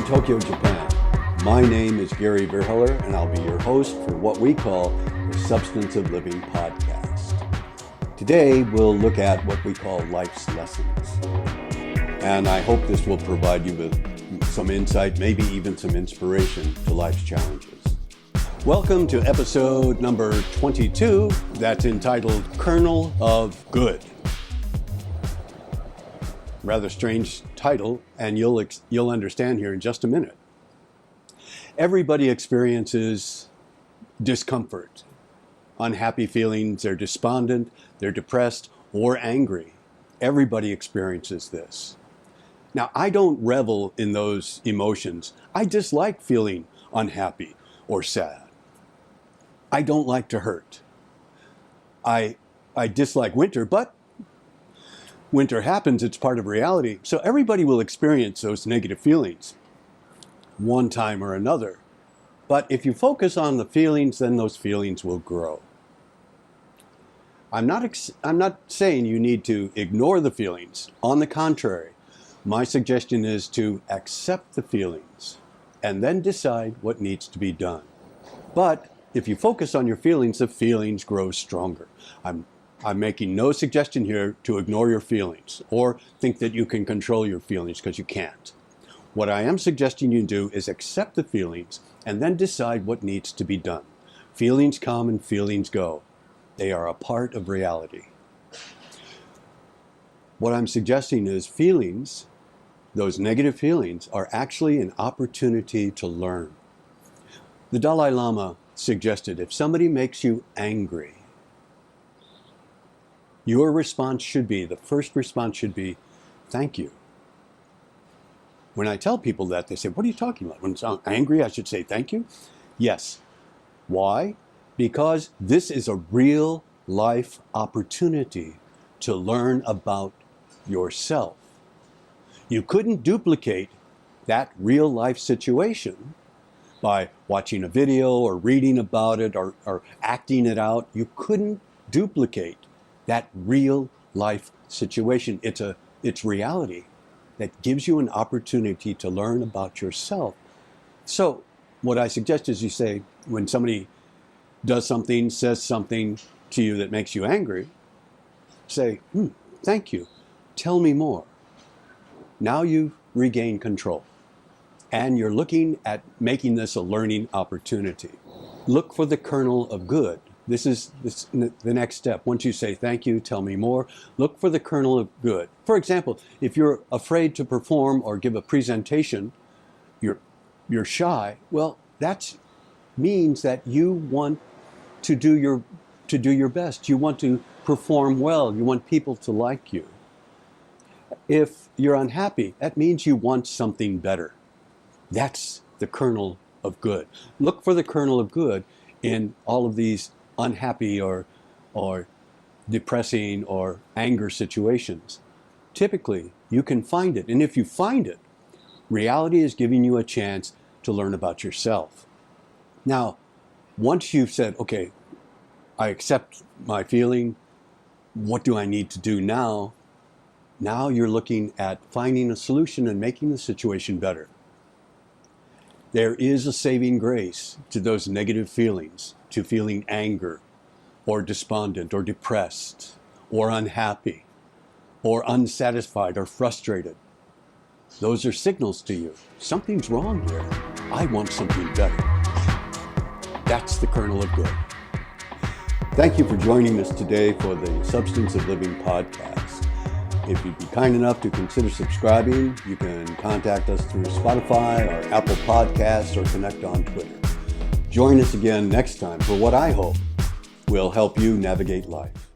Tokyo, Japan. My name is Gary Verheller, and I'll be your host for what we call the Substance of Living podcast. Today, we'll look at what we call life's lessons. And I hope this will provide you with some insight, maybe even some inspiration to life's challenges. Welcome to episode number 22, that's entitled Kernel of Good. Rather strange title, and you'll understand here in just a minute. Everybody experiences discomfort, unhappy feelings. They're despondent, they're depressed, or angry. Everybody experiences this. Now, I don't revel in those emotions. I dislike feeling unhappy or sad. I don't like to hurt. I dislike winter, but winter happens, it's part of reality. So everybody will experience those negative feelings one time or another. But if you focus on the feelings, then those feelings will grow. I'm not saying you need to ignore the feelings. On the contrary, my suggestion is to accept the feelings and then decide what needs to be done. But if you focus on your feelings, the feelings grow stronger. I'm making no suggestion here to ignore your feelings or think that you can control your feelings, because you can't. What I am suggesting you do is accept the feelings and then decide what needs to be done. Feelings come and feelings go. They are a part of reality. What I'm suggesting is feelings, those negative feelings, are actually an opportunity to learn. The Dalai Lama suggested if somebody makes you angry, your response should be, the first response should be, thank you. When I tell people that, they say, what are you talking about? When I'm angry, I should say thank you? Yes. Why? Because this is a real life opportunity to learn about yourself. You couldn't duplicate that real life situation by watching a video or reading about it or acting it out. You couldn't duplicate that real life situation. It's reality that gives you an opportunity to learn about yourself. So what I suggest is you say, when somebody does something, says something to you that makes you angry, say, thank you, tell me more. Now you've regained control, and you're looking at making this a learning opportunity. Look for the kernel of good. This is the next step. Once you say, thank you, tell me more, look for the kernel of good. For example, if you're afraid to perform or give a presentation, you're shy, well, that means that you want to do your best. You want to perform well. You want people to like you. If you're unhappy, that means you want something better. That's the kernel of good. Look for the kernel of good in all of these unhappy or depressing or anger situations. Typically, you can find it. And if you find it, reality is giving you a chance to learn about yourself. Now, once you've said, okay, I accept my feeling, what do I need to do now? Now you're looking at finding a solution and making the situation better. There is a saving grace to those negative feelings, to feeling anger or despondent or depressed or unhappy or unsatisfied or frustrated. Those are signals to you. Something's wrong here. I want something better. That's the kernel of good. Thank you for joining us today for the Substance of Living podcast. If you'd be kind enough to consider subscribing, you can contact us through Spotify or Apple Podcasts or connect on Twitter. Join us again next time for what I hope will help you navigate life.